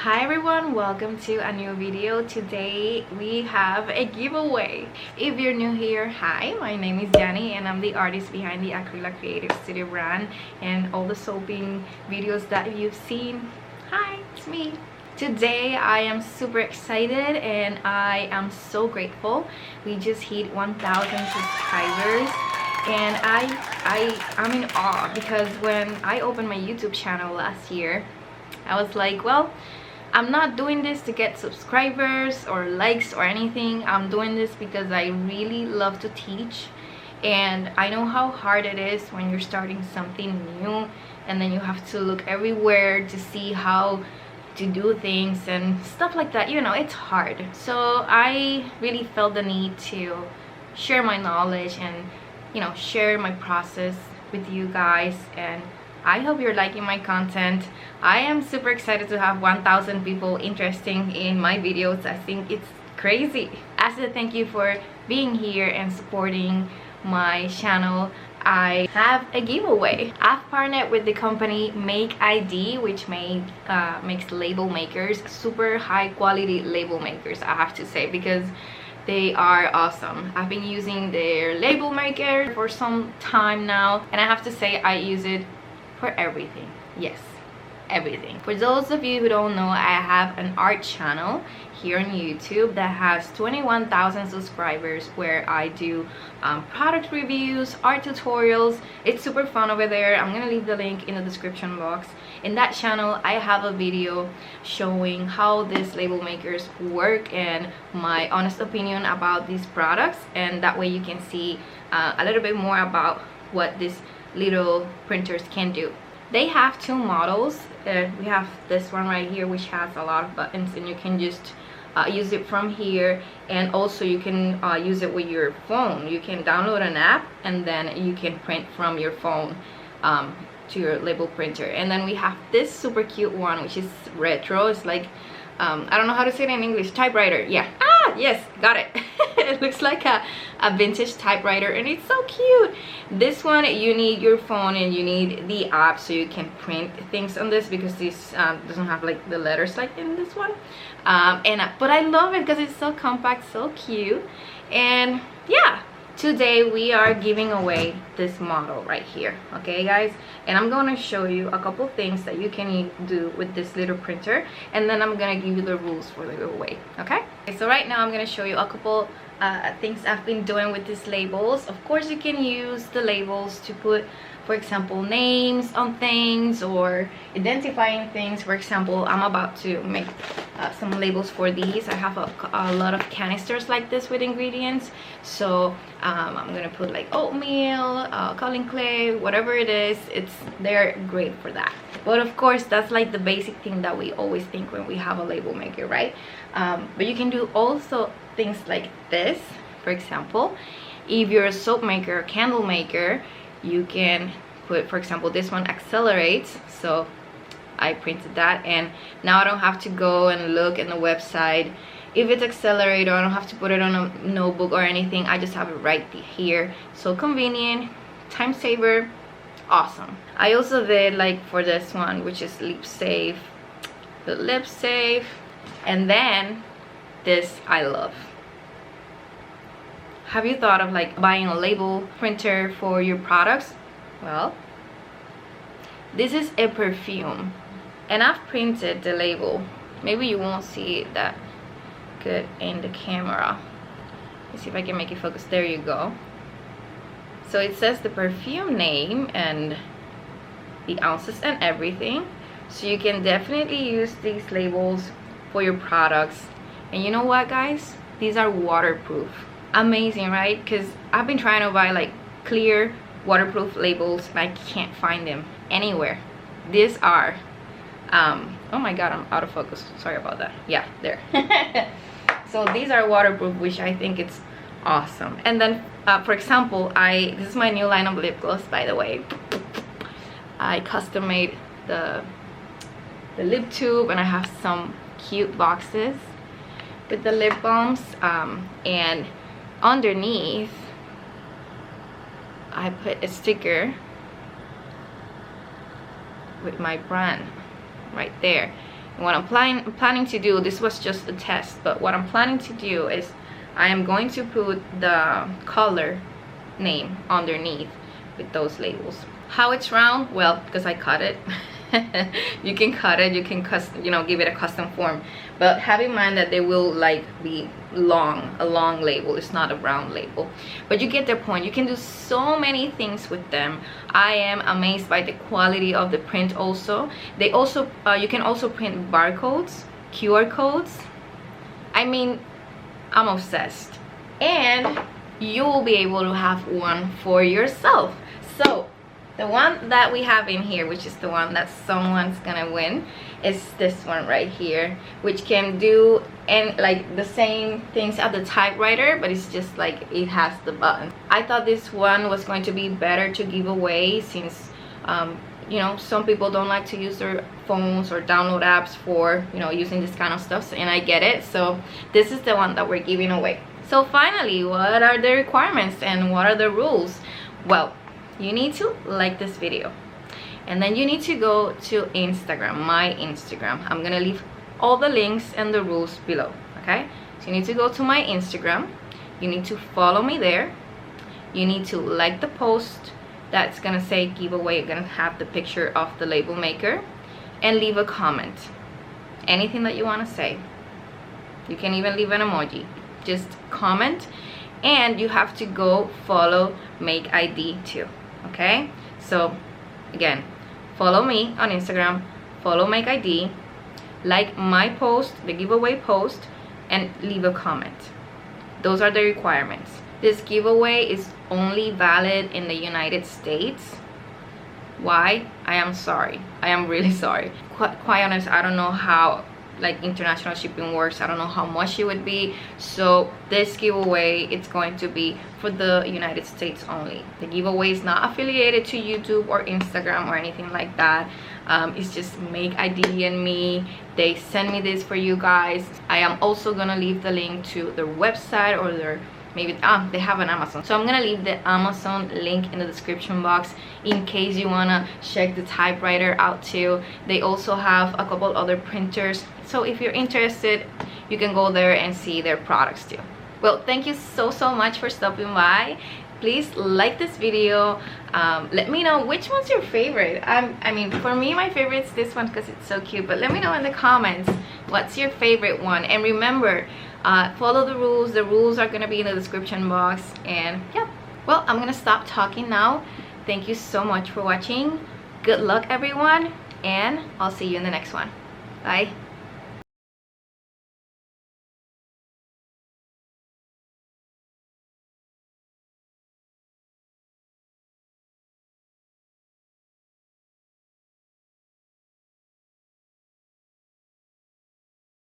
Hi everyone, welcome to a new video. Today we have a giveaway. If you're new here, hi, my name is Danny and I'm the artist behind the Acrylic Creative Studio brand and all the soaping videos that you've seen. Hi, it's me. Today I am super excited and I am so grateful. We just hit 1,000 subscribers and I'm in awe because when I opened my YouTube channel last year, I was like, well, I'm not doing this to get subscribers or likes or anything. I'm doing this because I really love to teach, and I know how hard it is when you're starting something new and then you have to look everywhere to see how to do things and stuff like that. You know, it's hard. So I really felt the need to share my knowledge and, you know, share my process with you guys, and I hope you're liking my content. I am super excited to have 1,000 people interested in my videos. I think it's crazy. As a thank you for being here and supporting my channel, I have a giveaway. I've partnered with the company Make ID, which makes label makers, super high quality label makers, I have to say, because they are awesome. I've been using their label maker for some time now, and I have to say I use it for everything. Yes, everything. For those of you who don't know, I have an art channel here on YouTube that has 21,000 subscribers where I do product reviews, art tutorials. It's super fun over there. I'm gonna leave the link in the description box. In that channel I have a video showing how these label makers work and my honest opinion about these products, and that way you can see a little bit more about what these little printers can do. They have two models. We have this one right here, which has a lot of buttons, and you can just use it from here, and also you can use it with your phone. You can download an app and then you can print from your phone to your label printer. And then we have this super cute one, which is retro. It's like I don't know how to say it in English. Typewriter. Yeah. Yes, got it. It looks like a vintage typewriter, and it's so cute. This one, you need your phone and you need the app so you can print things on this, because this doesn't have like the letters like in this one. But I love it because it's so compact, so cute. And yeah, today we are giving away this model right here, okay guys, and I'm going to show you a couple things that you can do with this little printer, and then I'm going to give you the rules for the giveaway. Okay, so right now I'm going to show you a couple things I've been doing with these labels. Of course, you can use the labels to put, for example, names on things or identifying things. For example, I'm about to make some labels for these. I have a lot of canisters like this with ingredients, so I'm gonna put like oatmeal, coloring clay, whatever it is. They're great for that. But of course, that's like the basic thing that we always think when we have a label maker, right? But you can do also things like this. For example, if you're a soap maker or candle maker, you can put, for example, this one accelerates, so I printed that, and now I don't have to go and look in the website if it's accelerated. I don't have to put it on a notebook or anything. I just have it right here. So convenient, time saver, awesome. I also did like for this one, which is lip safe, the lip safe, and then this I love. Have you thought of like buying a label printer for your products? Well, this is a perfume, and I've printed the label. Maybe you won't see it that good in the camera. Let's see if I can make it focus. There you go. So it says the perfume name and the ounces and everything, so you can definitely use these labels for your products. And you know what, guys, these are waterproof. Amazing, right? Because I've been trying to buy like clear waterproof labels and I can't find them anywhere. These are oh my god, I'm out of focus, sorry about that. Yeah, there. So these are waterproof, which I think it's awesome. And then for example, this is my new line of lip gloss, by the way. I custom made the lip tube, and I have some cute boxes with the lip balms, and underneath I put a sticker with my brand right there. What I'm planning to do, this was just a test, but what I'm planning to do is I am going to put the color name underneath with those labels. How it's round? Well, because I cut it. You can cut it, you can give it a custom form, but have in mind that they will like be a long label. It's not a round label, but you get the point. You can do so many things with them. I am amazed by the quality of the print. Also, they also you can also print barcodes, QR codes. I mean, I'm obsessed. And you will be able to have one for yourself. So the one that we have in here, which is the one that someone's gonna win, is this one right here, which can do and like the same things as the typewriter, but it's just like it has the button. I thought this one was going to be better to give away, since you know, some people don't like to use their phones or download apps for, you know, using this kind of stuff, and I get it. So this is the one that we're giving away. So finally, what are the requirements and what are the rules? Well, you need to like this video, and then you need to go to Instagram, my Instagram. I'm gonna leave all the links and the rules below. Okay, so you need to go to my Instagram, you need to follow me there, you need to like the post that's gonna say giveaway. You're gonna have the picture of the label maker, and leave a comment, anything that you want to say. You can even leave an emoji, just comment. And you have to go follow Make ID too. Okay, so again, follow me on Instagram, follow Make ID, like my post, the giveaway post, and leave a comment. Those are the requirements. This giveaway is only valid in the United States. Why? I am sorry. I am really sorry. Quite honest, I don't know how like international shipping works. I don't know how much it would be. So this giveaway, it's going to be for the United States only. The giveaway is not affiliated to YouTube or Instagram or anything like that. It's just Make ID and me. They send me this for you guys. I am also gonna leave the link to their website, or their maybe they have an Amazon, so I'm gonna leave the Amazon link in the description box in case you wanna check the typewriter out too. They also have a couple other printers, so if you're interested, you can go there and see their products too. Well, thank you so much for stopping by. Please like this video. Let me know which one's your favorite. I mean, for me, my favorite is this one because it's so cute, but let me know in the comments what's your favorite one. And remember, follow the rules. The rules are gonna be in the description box. And yeah, well, I'm gonna stop talking now. Thank you so much for watching. Good luck, everyone, and I'll see you in the next one. Bye.